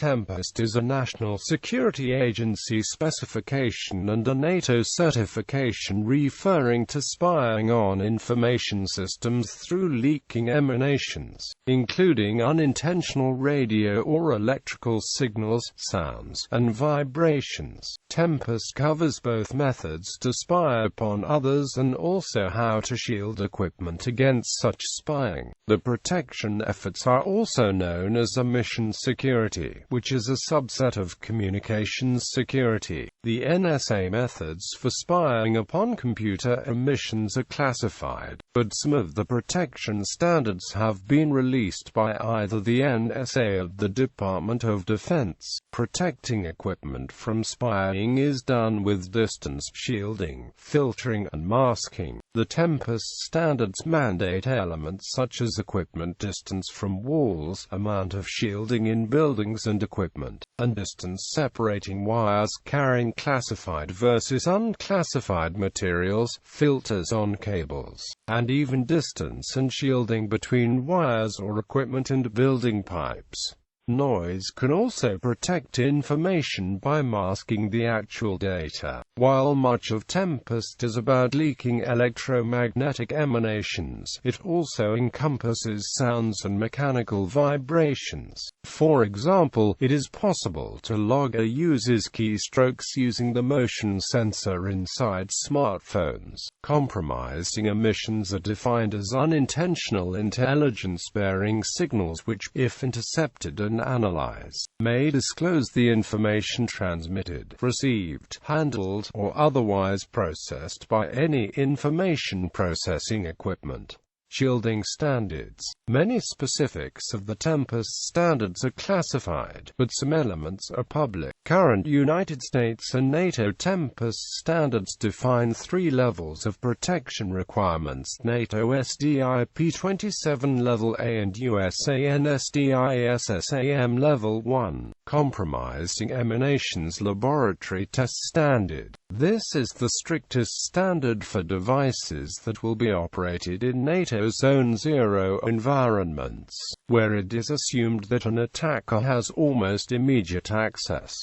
Tempest is a National Security Agency specification and a NATO certification referring to spying on information systems through leaking emanations, including unintentional radio or electrical signals, sounds, and vibrations. Tempest covers both methods to spy upon others and also how to shield equipment against such spying. The protection efforts are also known as mission security, which is a subset of communications security. The NSA methods for spying upon computer emissions are classified, but some of the protection standards have been released by either the NSA or the Department of Defense. Protecting equipment from spying is done with distance shielding, filtering, and masking. The Tempest standards mandate elements such as equipment distance from walls, amount of shielding in buildings and equipment, and distance separating wires carrying classified versus unclassified materials, filters on cables, and even distance and shielding between wires or equipment and building pipes. Noise can also protect information by masking the actual data. While much of Tempest is about leaking electromagnetic emanations, it also encompasses sounds and mechanical vibrations. For example, it is possible to log a user's keystrokes using the motion sensor inside smartphones. Compromising emissions are defined as unintentional intelligence-bearing signals which, if intercepted and analyzed, may disclose the information transmitted, received, handled, or otherwise processed by any information processing equipment. Shielding standards. Many specifics of the Tempest standards are classified, but some elements are public. Current United States and NATO Tempest standards define 3 levels of protection requirements: NATO SDIP 27 Level A and USAN SDISSAM Level 1. Compromising Emanations Laboratory Test Standard. This is the strictest standard for devices that will be operated in NATO Zone 0 environments, where it is assumed that an attacker has almost immediate access.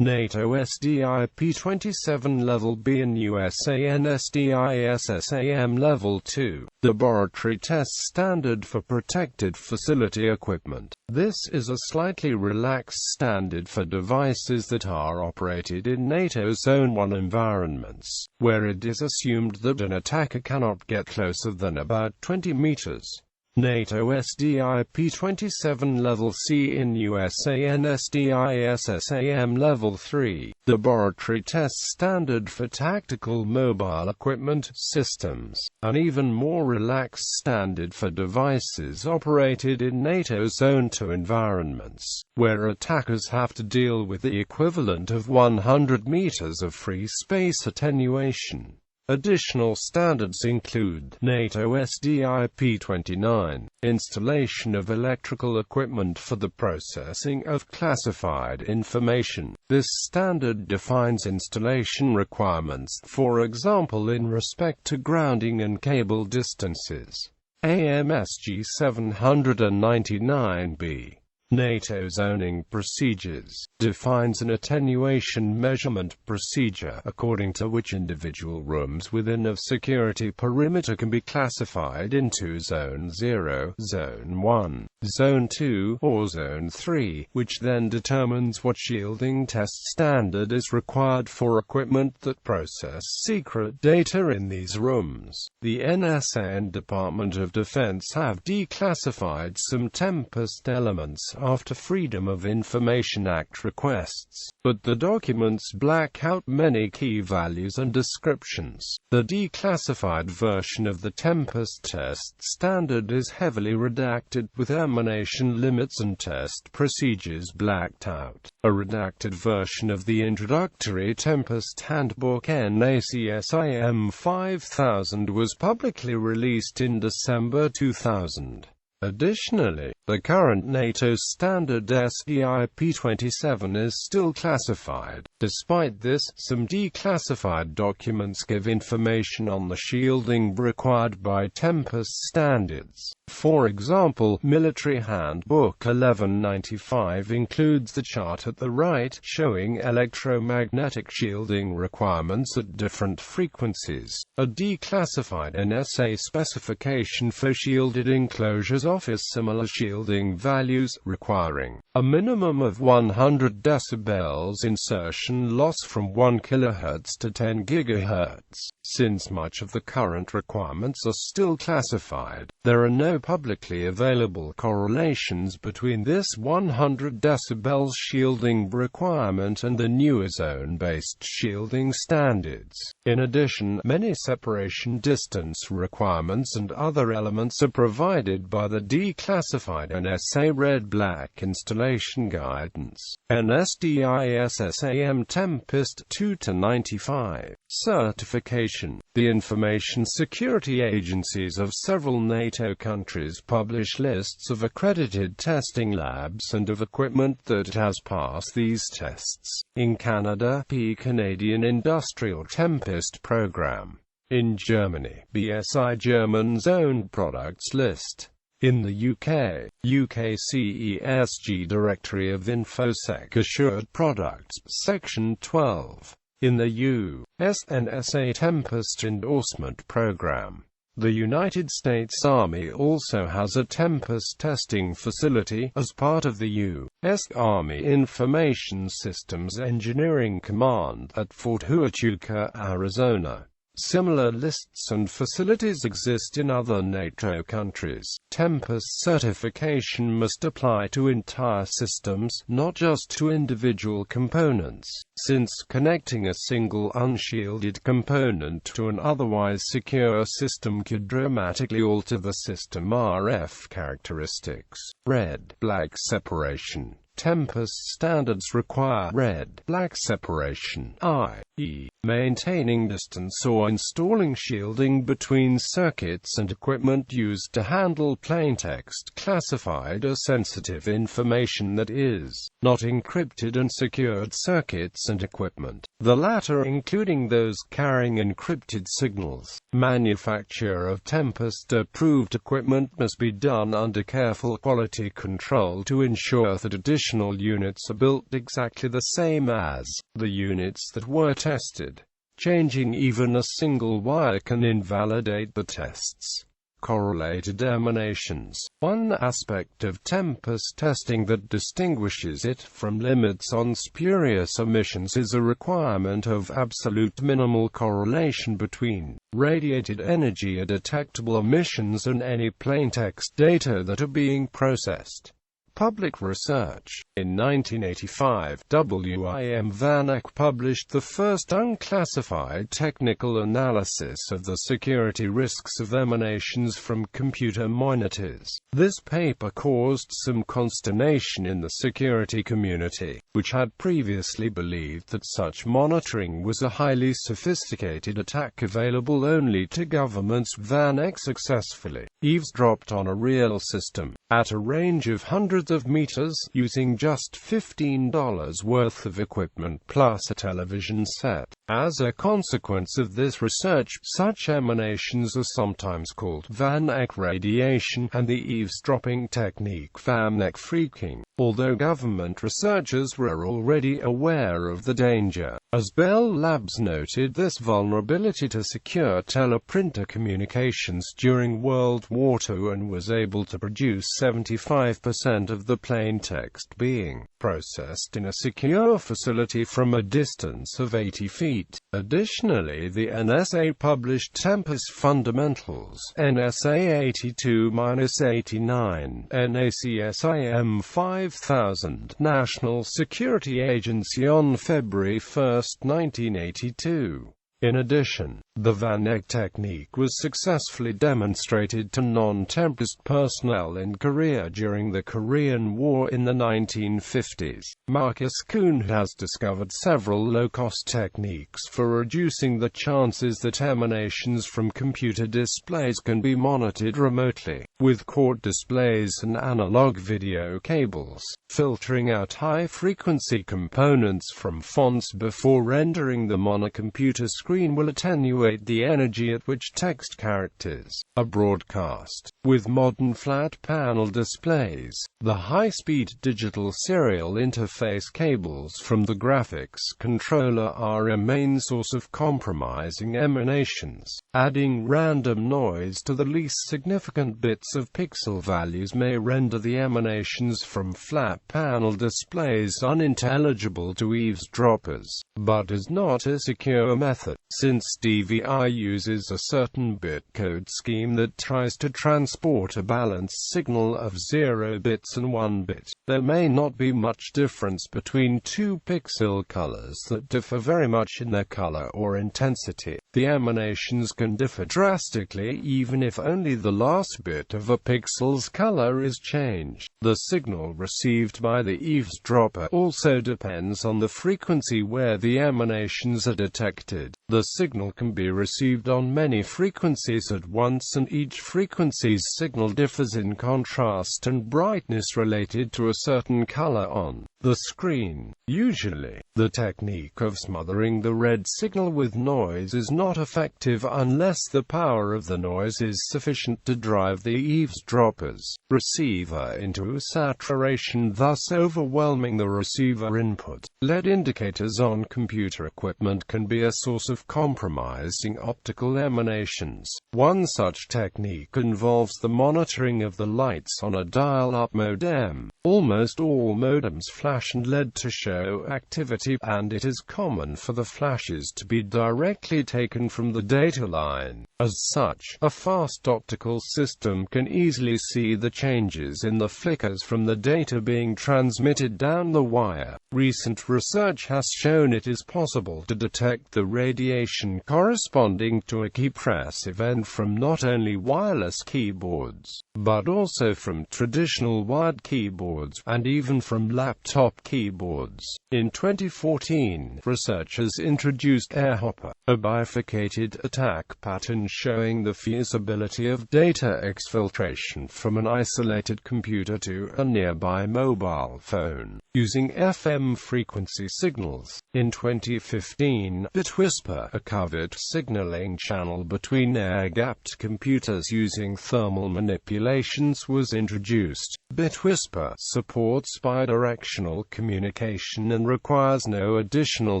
NATO SDIP 27 Level B and USAN SDISSAM Level 2. Laboratory Test Standard for Protected Facility Equipment. This is a slightly relaxed standard for devices that are operated in NATO Zone 1 environments, where it is assumed that an attacker cannot get closer than about 20 meters. NATO SDIP 27 Level C in USAN SDISSAM Level 3. Laboratory Test Standard for Tactical Mobile Equipment Systems. An even more relaxed standard for devices operated in NATO Zone 2 environments, where attackers have to deal with the equivalent of 100 meters of free space attenuation. Additional standards include NATO SDIP 29, installation of electrical equipment for the processing of classified information. This standard defines installation requirements, for example in respect to grounding and cable distances. AMSG 799B. NATO Zoning Procedures defines an attenuation measurement procedure according to which individual rooms within a security perimeter can be classified into Zone 0, Zone 1, Zone 2, or Zone 3, which then determines what shielding test standard is required for equipment that process secret data in these rooms. The NSA and Department of Defense have declassified some Tempest elements after Freedom of Information Act requests, but the documents black out many key values and descriptions. The declassified version of the Tempest test standard is heavily redacted, with emanation limits and test procedures blacked out. A redacted version of the introductory Tempest Handbook NACSIM 5000 was publicly released in December 2000. Additionally, The current NATO standard SDIP-27 is still classified. Despite this, some declassified documents give information on the shielding required by Tempest standards. For example, Military Handbook 1195 includes the chart at the right, showing electromagnetic shielding requirements at different frequencies. A declassified NSA specification for shielded enclosures offers similar shielding values, requiring a minimum of 100 decibels insertion loss from 1 kHz to 10 GHz. Since much of the current requirements are still classified, there are no publicly available correlations between this 100 decibels shielding requirement and the newer zone-based shielding standards. In addition, many separation distance requirements and other elements are provided by the declassified NSA Red-Black Installation Guidance, NSDIS-SAM Tempest 2-95. Certification. The information security agencies of several NATO countries publish lists of accredited testing labs and of equipment that has passed these tests. In Canada, the Canadian Industrial Tempest Program. In Germany, BSI German Zoned Products List. In the UK, CESG Directory of InfoSec Assured Products, Section 12. In the U.S. NSA Tempest Endorsement Program. The United States Army also has a Tempest testing facility, as part of the U.S. Army Information Systems Engineering Command, at Fort Huachuca, Arizona. Similar lists and facilities exist in other NATO countries. Tempest certification must apply to entire systems, not just to individual components, since connecting a single unshielded component to an otherwise secure system could dramatically alter the system RF characteristics. Red-black separation. Tempest standards require red-black separation, i.e., maintaining distance or installing shielding between circuits and equipment used to handle plaintext classified as sensitive information that is not encrypted, and secured circuits and equipment, the latter including those carrying encrypted signals. Manufacture of Tempest-approved equipment must be done under careful quality control to ensure that additional units are built exactly the same as the units that were tested. Changing even a single wire can invalidate the tests. Correlated emanations. One aspect of Tempest testing that distinguishes it from limits on spurious emissions is a requirement of absolute minimal correlation between radiated energy and detectable emissions and any plaintext data that are being processed. Public research. In 1985, W.I.M. Van Eck published the first unclassified technical analysis of the security risks of emanations from computer monitors. This paper caused some consternation in the security community, which had previously believed that such monitoring was a highly sophisticated attack available only to governments. Van Eck successfully eavesdropped on a real system, at a range of hundreds of meters, using just $15 worth of equipment plus a television set. As a consequence of this research, such emanations are sometimes called Van Eck radiation, and the eavesdropping technique Van Eck phreaking, although government researchers were already aware of the danger. As Bell Labs noted this vulnerability to secure teleprinter communications during World War II and was able to produce 75% of the plaintext being processed in a secure facility from a distance of 80 feet. Additionally, the NSA published Tempest Fundamentals, NSA 82-89, NACSIM 5000, National Security Agency on February 1, 1982. In addition, the Van Eyck technique was successfully demonstrated to non-Tempest personnel in Korea during the Korean War in the 1950s. Marcus Kuhn has discovered several low-cost techniques for reducing the chances that emanations from computer displays can be monitored remotely, with court displays and analog video cables, filtering out high-frequency components from fonts before rendering them on a computer screen will attenuate the energy at which text characters are broadcast. With modern flat-panel displays, the high-speed digital serial interface cables from the graphics controller are a main source of compromising emanations. Adding random noise to the least significant bits of pixel values may render the emanations from flat-panel displays unintelligible to eavesdroppers, but is not a secure method, since DVI uses a certain bit code scheme that tries to transport a balanced signal of 0 bits and 1 bit. There may not be much difference between two pixel colors that differ very much in their color or intensity. The emanations can differ drastically even if only the last bit of a pixel's color is changed. The signal received by the eavesdropper also depends on the frequency where the emanations are detected. The signal can be received on many frequencies at once, and each frequency's signal differs in contrast and brightness related to a certain color on the screen. Usually, the technique of smothering the red signal with noise is not effective unless the power of the noise is sufficient to drive the eavesdropper's receiver into saturation, thus overwhelming the receiver input. LED indicators on computer equipment can be a source of compromising optical emanations. One such technique involves the monitoring of the lights on a dial-up modem. Almost all modems flash and LED to show activity, and it is common for the flashes to be directly taken from the data line. As such, a fast optical system can easily see the changes in the flickers from the data being transmitted down the wire. Recent research has shown it is possible to detect the radiation corresponding to a key press event from not only wireless keyboards, but also from traditional wired keyboards, and even from laptop keyboards. In 2014, researchers introduced AirHopper, a bifurcated attack pattern showing the feasibility of data exfiltration from an isolated computer to a nearby mobile phone, using FM frequency signals. In 2015, BitWhisper, a covert signaling channel between air-gapped computers using thermal manipulations, was introduced. BitWhisper supports bidirectional communication and requires no additional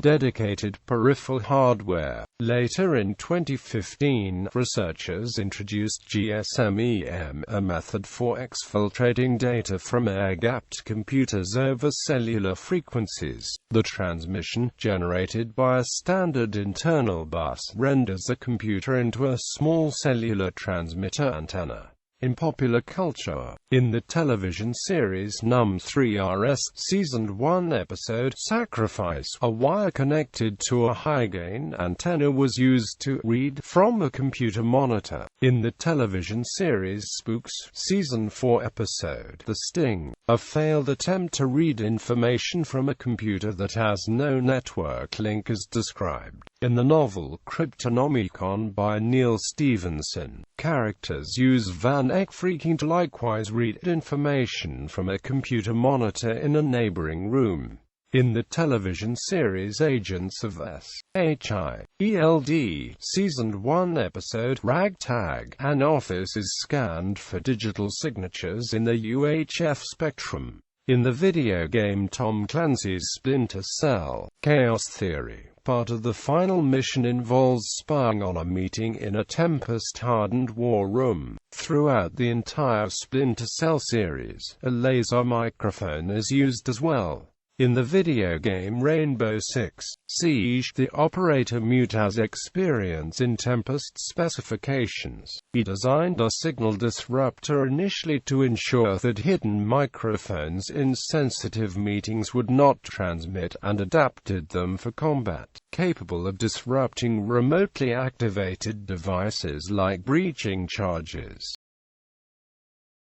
dedicated peripheral hardware. Later in 2015, researchers introduced GSM-EM, a method for exfiltrating data from air-gapped computers over cellular frequencies. The transmission, generated by a standard internal bus, renders the computer into a small cellular transmitter antenna. In popular culture, in the television series Num3RS Season 1 episode Sacrifice, a wire connected to a high-gain antenna was used to read from a computer monitor. In the television series Spooks Season 4 episode The Sting, a failed attempt to read information from a computer that has no network link is described. In the novel Cryptonomicon by Neil Stevenson, characters use Van Eyck freaking to likewise read information from a computer monitor in a neighboring room. In the television series Agents of S.H.I.E.L.D. Season 1 episode Ragtag, an office is scanned for digital signatures in the UHF spectrum. In the video game Tom Clancy's Splinter Cell: Chaos Theory, part of the final mission involves spying on a meeting in a Tempest-hardened war room. Throughout the entire Splinter Cell series, a laser microphone is used as well. In the video game Rainbow Six Siege, the operator Mute has experience in Tempest specifications. He designed a signal disruptor initially to ensure that hidden microphones in sensitive meetings would not transmit, and adapted them for combat, capable of disrupting remotely activated devices like breaching charges.